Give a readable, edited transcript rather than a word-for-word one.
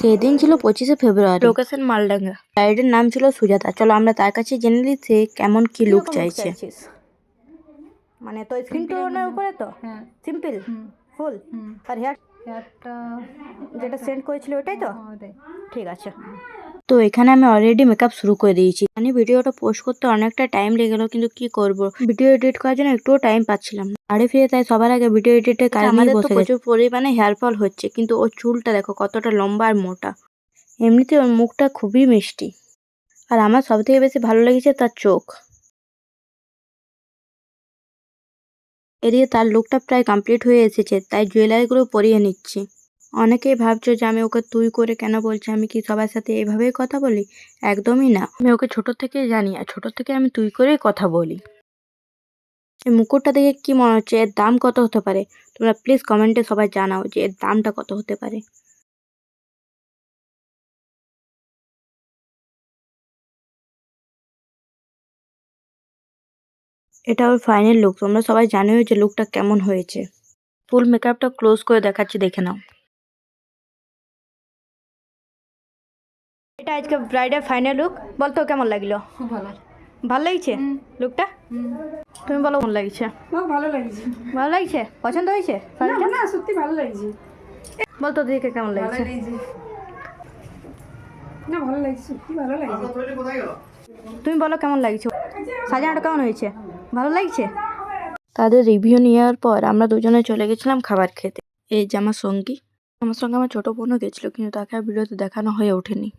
সেদিন ছিল 25শে ফেব্রুয়ারি। লোকেশন মালডাঙ্গা। গাইডের নাম ছিল সুজাতা। চলো আমরা তার কাছে জেনে নিই সে কেমন কি লুক চাইছে। মানে তো স্ক্রিন টোনের উপরে তো সিম্পল ফুল আর হেয়ারটা যেটা সেন্ড করেছিল ওটাই তো ঠিক আছে। তো এখানে আমি অলরেডি মেকআপ শুরু করে দিয়েছি। মানে ভিডিওটা পোস্ট করতে অনেকটা টাইম লেগে গেল, কিন্তু কি করব, ভিডিও এডিট করার জন্য একটুও টাইম পাচ্ছিলাম না। বাড়ি ফিরে তাই সবার আগে ভিডিও এডিটের কাজ নিয়ে বসে গেছি। প্রচুর পরিমাণে হেয়ার ফল হচ্ছে, কিন্তু ওর চুলটা দেখো কতটা লম্বা আর মোটা। এমনিতে ওর মুখটা খুবই মিষ্টি, আর আমার সব থেকে বেশি ভালো লেগেছে তার চোখ। এদিকে তার লুকটা প্রায় কমপ্লিট হয়ে এসেছে, তাই জুয়েলারিগুলো পরিয়ে নিচ্ছি। অনেকেই ভাবছো যে আমি ওকে তুই করে কেন বলছি, আমি কি সবার সাথে এভাবেই কথা বলি? একদমই না, আমি ওকে ছোট থেকে জানি, আর ছোট থেকে আমি তুই করেই কথা বলি। এই মুকুটটা দেখে কি মনে হচ্ছে, এর দাম কত হতে পারে? তোমরা প্লিজ কমেন্টে সবাই জানাও যে এর দামটা কত হতে পারে। এটা ওর ফাইনাল লুক। তোমরা সবাই জানোই যে লুকটা কেমন হয়েছে। ফুল মেকআপটা ক্লোজ করে দেখাচ্ছি, দেখে নাও। এটা আজকে ব্রাইডের ফাইনাল লুক। বলতো কেমন লাগলো? খুব ভালো। ভালো লাগছে লুকটা? তুমি বলো কেমন লাগছে? ভালো লাগছে। ভালো লাগছে? পছন্দ হয়েছে? না সত্যি ভালো লাগছে। বলতো দেখে কেমন লাগছে? না ভালো লাগছে, সত্যি ভালো লাগছে। তুমি বলো কেমন লাগছে? সাজানোটা কেমন হয়েছে? ভালো লাগছে? তাদের রিভিউ নেওয়ার পর আমরা দুজনে চলে গেছিলাম খাবার খেতে। এই যে আমার সঙ্গী, আমার সঙ্গে আমার ছোট বোনও গেছিল, কিন্তু তাকে আর ভিডিওতে দেখানো হয়ে ওঠেনি।